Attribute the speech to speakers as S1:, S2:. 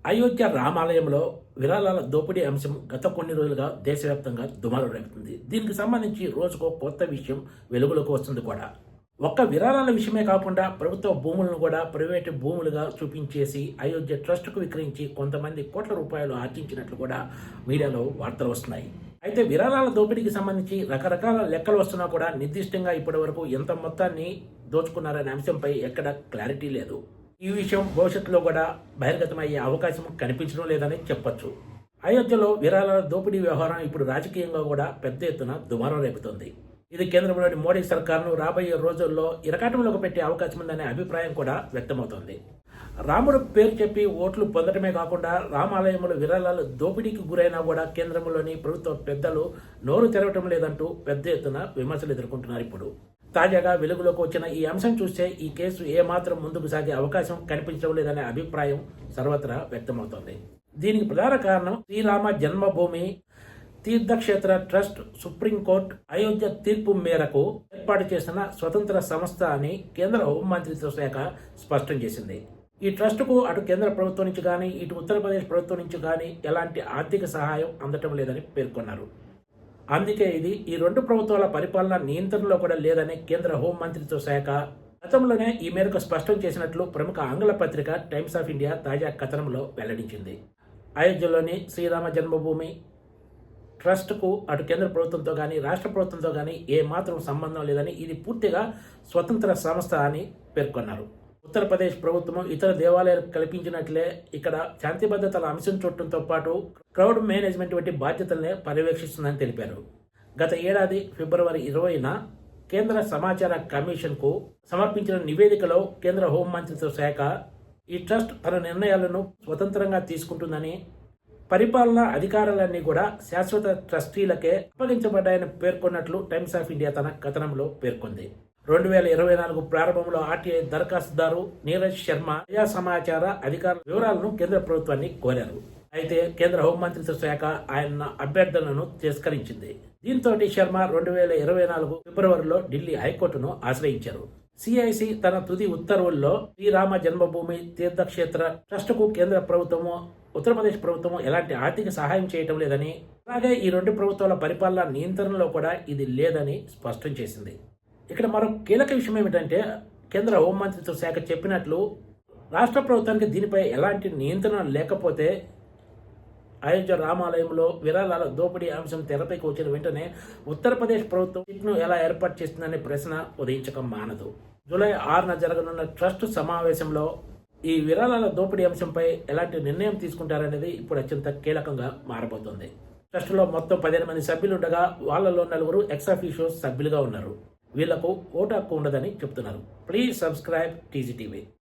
S1: అయోధ్య రామాలయంలో విరాళాల దోపిడీ అంశం గత కొన్ని రోజులుగా దేశవ్యాప్తంగా దుమారం రేపుతుంది. దీనికి సంబంధించి రోజుకో కొత్త విషయం వెలుగులోకి వస్తుంది కూడా. ఒక్క విరాళాల విషయమే కాకుండా ప్రభుత్వ భూములను కూడా ప్రైవేటు భూములుగా చూపించేసి అయోధ్య ట్రస్టుకు విక్రయించి కొంతమంది కోట్ల రూపాయలు ఆర్జించినట్లు కూడా మీడియాలో వార్తలు వస్తున్నాయి. అయితే విరాళాల దోపిడీకి సంబంధించి రకరకాల లెక్కలు వస్తున్నా కూడా నిర్దిష్టంగా ఇప్పటి వరకు ఎంత మొత్తాన్ని దోచుకున్నారనే అంశంపై ఎక్కడ క్లారిటీ లేదు. ఈ విషయం భవిష్యత్తులో కూడా బహిర్గతమయ్యే అవకాశం కనిపించడం లేదని చెప్పొచ్చు. అయోధ్యలో విరాళాల దోపిడీ వ్యవహారం ఇప్పుడు రాజకీయంగా కూడా పెద్ద ఎత్తున దుమారం రేపుతోంది. ఇది కేంద్రంలోని మోడీ సర్కార్ను రాబోయే రోజుల్లో ఇరకాటంలోకి పెట్టే అవకాశం ఉందనే అభిప్రాయం కూడా వ్యక్తమవుతోంది. రాముడు పేరు చెప్పి ఓట్లు పొందడమే కాకుండా రామాలయంలో విరాళాలు దోపిడీకి గురైనా కూడా కేంద్రంలోని ప్రభుత్వ పెద్దలు నోరు తెరవటం లేదంటూ పెద్ద ఎత్తున విమర్శలు ఎదుర్కొంటున్నారు. ఇప్పుడు తాజాగా వెలుగులోకి వచ్చిన ఈ అంశం చూస్తే ఈ కేసు ఏమాత్రం ముందుకు సాగే అవకాశం కనిపించడం లేదనే అభిప్రాయం సర్వత్రా వ్యక్తమవుతోంది. దీనికి ప్రధాన కారణం శ్రీరామ జన్మభూమి తీర్థక్షేత్ర ట్రస్ట్ సుప్రీంకోర్టు అయోధ్య తీర్పు మేరకు ఏర్పాటు చేసిన స్వతంత్ర సంస్థ అని కేంద్ర హోంమంత్రిత్వ శాఖ స్పష్టం చేసింది. ఈ ట్రస్టుకు అటు కేంద్ర ప్రభుత్వం నుంచి కానీ ఇటు ఉత్తరప్రదేశ్ ప్రభుత్వం నుంచి కానీ ఎలాంటి ఆర్థిక సహాయం అందటం లేదని పేర్కొన్నారు. అందుకే ఇది ఈ రెండు ప్రభుత్వాల పరిపాలన నియంత్రణలో కూడా లేదని కేంద్ర హోం మంత్రిత్వ శాఖ గతంలోనే ఈ మేరకు స్పష్టం చేసినట్లు ప్రముఖ ఆంగ్ల పత్రిక టైమ్స్ ఆఫ్ ఇండియా తాజా కథనంలో వెల్లడించింది. అయోధ్యలోని శ్రీరామ జన్మభూమి ట్రస్టుకు అటు కేంద్ర ప్రభుత్వంతో కానీ రాష్ట్ర ప్రభుత్వంతో కానీ ఏమాత్రం సంబంధం లేదని ఇది పూర్తిగా స్వతంత్ర సంస్థ అని పేర్కొన్నారు. ఉత్తరప్రదేశ్ ప్రభుత్వం ఇతర దేవాలయాలు కల్పించినట్లే ఇక్కడ శాంతి భద్రతల అంశం చూడటంతో పాటు క్రౌడ్ మేనేజ్మెంట్ వంటి బాధ్యతలనే పర్యవేక్షిస్తుందని తెలిపారు. గత ఏడాది ఫిబ్రవరి 20న కేంద్ర సమాచార కమిషన్కు సమర్పించిన నివేదికలో కేంద్ర హోం మంత్రిత్వ శాఖ ఈ ట్రస్ట్ తన నిర్ణయాలను స్వతంత్రంగా తీసుకుంటుందని, పరిపాలనా అధికారాలన్నీ కూడా శాశ్వత ట్రస్టీలకే అప్పగించబడ్డాయని పేర్కొన్నట్లు టైమ్స్ ఆఫ్ ఇండియా తన కథనంలో పేర్కొంది. 2024 ప్రారంభంలో ఆర్టీఐ దరఖాస్తుదారు నీరజ్ శర్మ ప్రజా సమాచార అధికారుల వివరాలను కేంద్ర ప్రభుత్వాన్ని కోరారు. అయితే కేంద్ర హోంమంత్రిత్వ శాఖ ఆయన అభ్యర్థనలను తిరస్కరించింది. దీంతో శర్మ 2024 ఫిబ్రవరిలో ఢిల్లీ హైకోర్టును ఆశ్రయించారు. సిఐసి తన తుది ఉత్తర్వుల్లో శ్రీరామ జన్మభూమి తీర్థక్షేత్ర ట్రస్టుకు కేంద్ర ప్రభుత్వము ఉత్తరప్రదేశ్ ప్రభుత్వము ఎలాంటి ఆర్థిక సహాయం చేయటం లేదని, అలాగే ఈ రెండు ప్రభుత్వాల పరిపాలన నియంత్రణలో కూడా ఇది లేదని స్పష్టం చేసింది. ఇక్కడ మరో కీలక విషయం ఏమిటంటే కేంద్ర హోంమంత్రిత్వ శాఖ చెప్పినట్లు రాష్ట్ర ప్రభుత్వానికి దీనిపై ఎలాంటి నియంత్రణ లేకపోతే అయోధ్య రామాలయంలో విరాళాల దోపిడీ అంశం తెరపైకి వచ్చిన వెంటనే ఉత్తరప్రదేశ్ ప్రభుత్వం సిట్ను ఎలా ఏర్పాటు చేస్తుందనే ప్రశ్న ఉదయించక మానదు. జూలై 6న జరగనున్న ట్రస్ట్ సమావేశంలో ఈ విరాళాల దోపిడీ అంశంపై ఎలాంటి నిర్ణయం తీసుకుంటారనేది ఇప్పుడు అత్యంత కీలకంగా మారబోతోంది. ట్రస్టులో మొత్తం 15 మంది సభ్యులు ఉండగా వాళ్ళలో 4 ఎక్స్ అఫీషియో సభ్యులుగా ఉన్నారు. వీళ్లకు ఓటు హక్కు ఉండదని చెబుతున్నారు. Please subscribe TGTV.